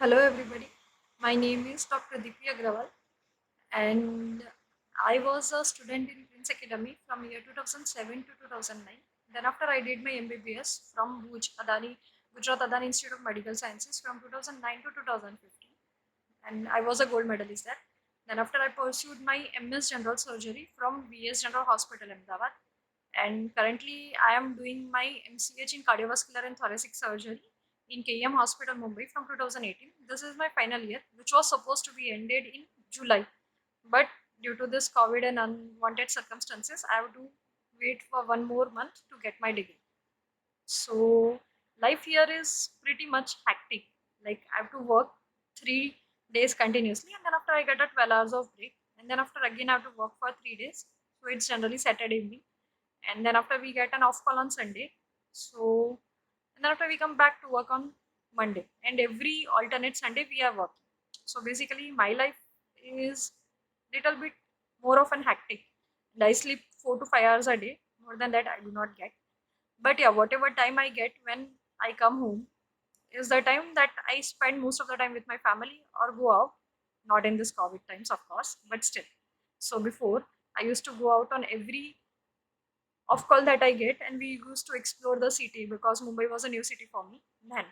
Hello everybody. My name is Dr. Deepti Agrawal and I was a student in Prince Academy from year 2007 to 2009. Then after I did my MBBS from Gujarat Adani Institute of Medical Sciences from 2009 to 2015 and I was a gold medalist there. Then after I pursued my MS General Surgery from VS General Hospital Ahmedabad and currently I am doing my MCH in Cardiovascular and Thoracic Surgery in KM Hospital Mumbai from 2018. This is my final year, which was supposed to be ended in July, but due to this COVID and unwanted circumstances, I have to wait for one more month to get my degree. So life here is pretty much hectic. Like I have to work 3 days continuously, and then after I get a 12 hours of break, and then after again I have to work for 3 days. So it's generally Saturday evening, and then after we get an off call on Sunday. So and then after we come back to work on Monday, and every alternate Sunday we are working. So basically, my life is little bit more of an hectic. And I sleep 4 to 5 hours a day. More than that, I do not get. But yeah, whatever time I get when I come home is the time that I spend most of the time with my family or go out. Not in this COVID times, of course, but still. So before, I used to go out on every off call that I get, and we used to explore the city because Mumbai was a new city for me then.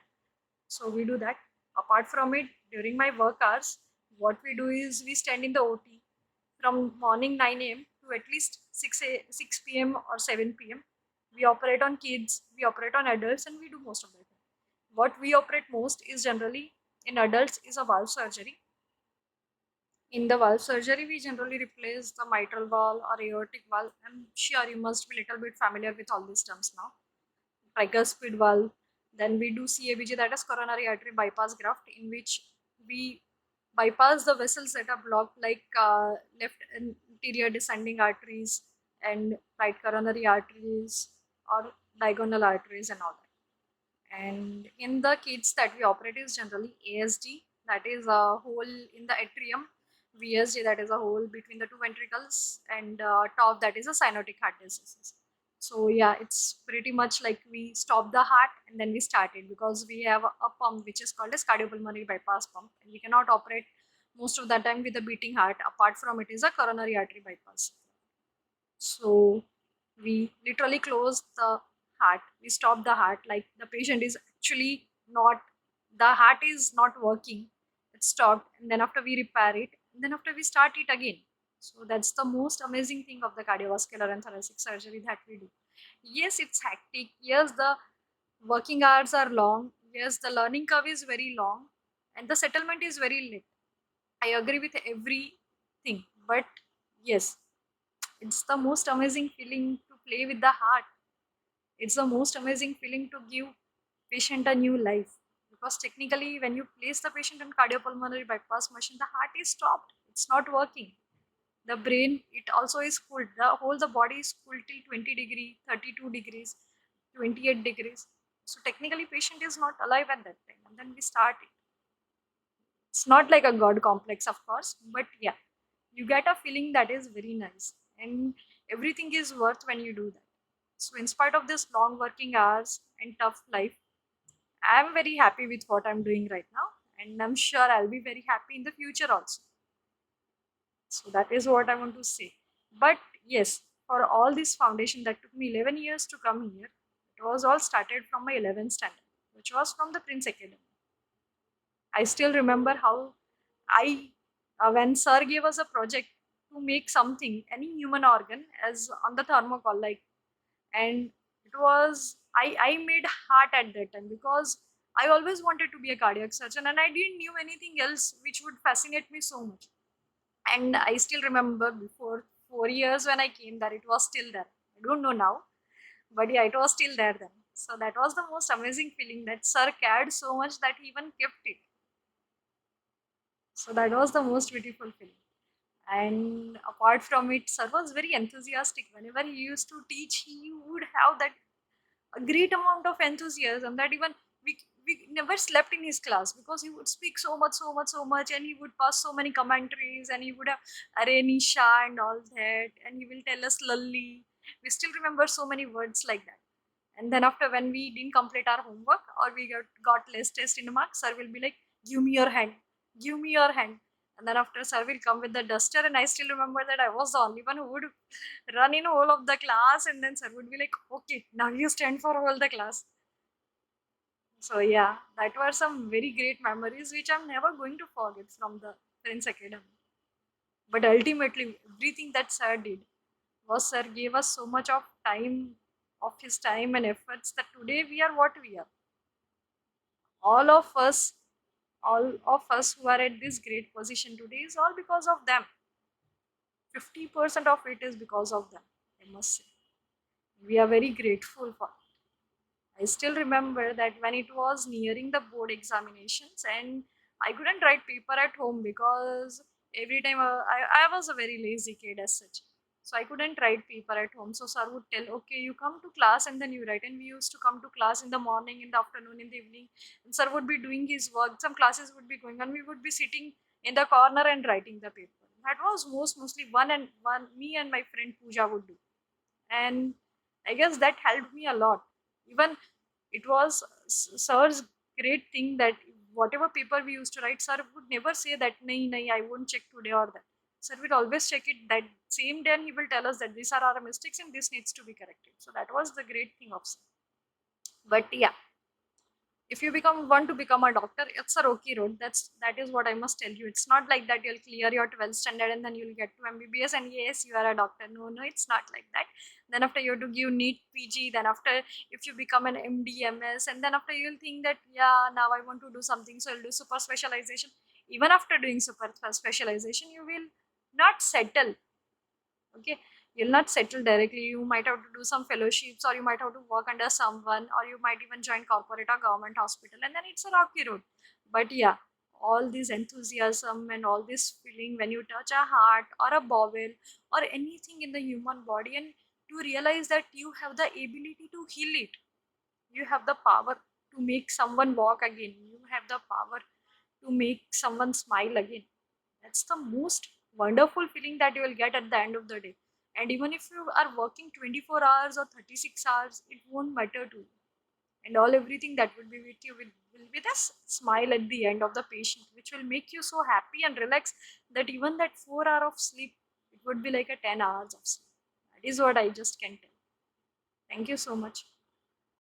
So we do that. Apart from it, during my work hours, what we do is we stand in the OT from morning 9 a.m. to at least 6 p.m. or 7 p.m. We operate on kids, we operate on adults, and we do most of the time. What we operate most is generally in adults is a valve surgery. In the valve surgery, we generally replace the mitral valve or aortic valve. I'm sure you must be a little bit familiar with all these terms now. Tricuspid valve. Then we do CABG, that is coronary artery bypass graft, in which we bypass the vessels that are blocked, like left anterior descending arteries and right coronary arteries or diagonal arteries and all that. And in the kids that we operate is generally ASD, that is a hole in the atrium, VSD, that is a hole between the two ventricles, and top, that is a cyanotic heart disease. So yeah, it's pretty much like we stop the heart and then we start it because we have a pump which is called as cardiopulmonary bypass pump, and we cannot operate most of the time with a beating heart. Apart from it is a coronary artery bypass. So we literally close the heart, we stop the heart, like the patient is actually not, the heart is not working, it's stopped, and then after we repair it, and then after we start it again. So that's the most amazing thing of the cardiovascular and thoracic surgery that we do. Yes, it's hectic. Yes, the working hours are long. Yes, the learning curve is very long, and the settlement is very late. I agree with everything, but yes, it's the most amazing feeling to play with the heart. It's the most amazing feeling to give patient a new life. Because technically, when you place the patient on cardiopulmonary bypass machine, the heart is stopped. It's not working. The brain, it also is cooled. The body is cooled till 20 degree, 32 degrees, 28 degrees. So technically, patient is not alive at that time. And then we start it. It's not like a god complex, of course, but yeah, you get a feeling that is very nice, and everything is worth when you do that. So in spite of this long working hours and tough life, I am very happy with what I'm doing right now, and I'm sure I'll be very happy in the future also. So that is what I want to say. But yes, for all this foundation that took me 11 years to come here, it was all started from my 11th standard, which was from the Prince Academy. I still remember how when sir gave us a project to make something, any human organ, as on the thermocol, like, and it was, I made heart at that time because I always wanted to be a cardiac surgeon and I didn't knew anything else which would fascinate me so much. And I still remember before 4 years when I came there, it was still there. I don't know now, but yeah, it was still there then. So that was the most amazing feeling that sir cared so much that he even kept it. So that was the most beautiful feeling. And apart from it, sir was very enthusiastic. Whenever he used to teach, he would have that a great amount of enthusiasm that even we never slept in his class because he would speak so much, so much, so much, and he would pass so many commentaries, and he would have Are Nisha and all that, and he will tell us lully. We still remember so many words like that. And then after when we didn't complete our homework or we got less test in the marks, sir will be like, give me your hand, give me your hand. And then after sir will come with the duster, and I still remember that I was the only one who would run in whole of the class, and then sir would be like, okay, now you stand for all the class. So yeah, that were some very great memories which I'm never going to forget from the Prince Academy. But ultimately, everything that sir did was sir gave us so much of his time and efforts, that today we are what we are. All of us, all of us who are at this great position today is all because of them. 50% of it is because of them, I must say. We are very grateful for it. I still remember that when it was nearing the board examinations, and I couldn't write paper at home because every time I was a very lazy kid as such. So I couldn't write paper at home. So sir would tell, okay, you come to class and then you write. And we used to come to class in the morning, in the afternoon, in the evening. And sir would be doing his work. Some classes would be going on. We would be sitting in the corner and writing the paper. That was mostly one me and my friend Pooja would do. And I guess that helped me a lot. Even it was sir's great thing that whatever paper we used to write, sir would never say that nahi nahi I won't check today or that. Sir will always check it that same day, and he will tell us that these are our mistakes and this needs to be corrected. So that was the great thing of sir. But yeah, if you want to become a doctor, it's a rocky road. That is what I must tell you. It's not like that you'll clear your 12th standard and then you'll get to MBBS and yes, you are a doctor. No, no, it's not like that. Then after you have to give NEET PG. Then after, if you become an MD MS, and then after you'll think that yeah, now I want to do something, so I'll do super specialization. Even after doing super specialization, you will not settle. Okay, you'll not settle directly. You might have to do some fellowships, or you might have to work under someone, or you might even join corporate or government hospital, and then it's a rocky road. But yeah, all this enthusiasm and all this feeling when you touch a heart or a bowel or anything in the human body, and to realize that you have the ability to heal it, you have the power to make someone walk again, you have the power to make someone smile again. That's the most wonderful feeling that you will get at the end of the day. And even if you are working 24 hours or 36 hours, it won't matter to you. And all everything that will be with you will be this smile at the end of the patient, which will make you so happy and relaxed that even that 4 hour of sleep, it would be like a 10 hours of sleep. That is what I just can tell. Thank you so much.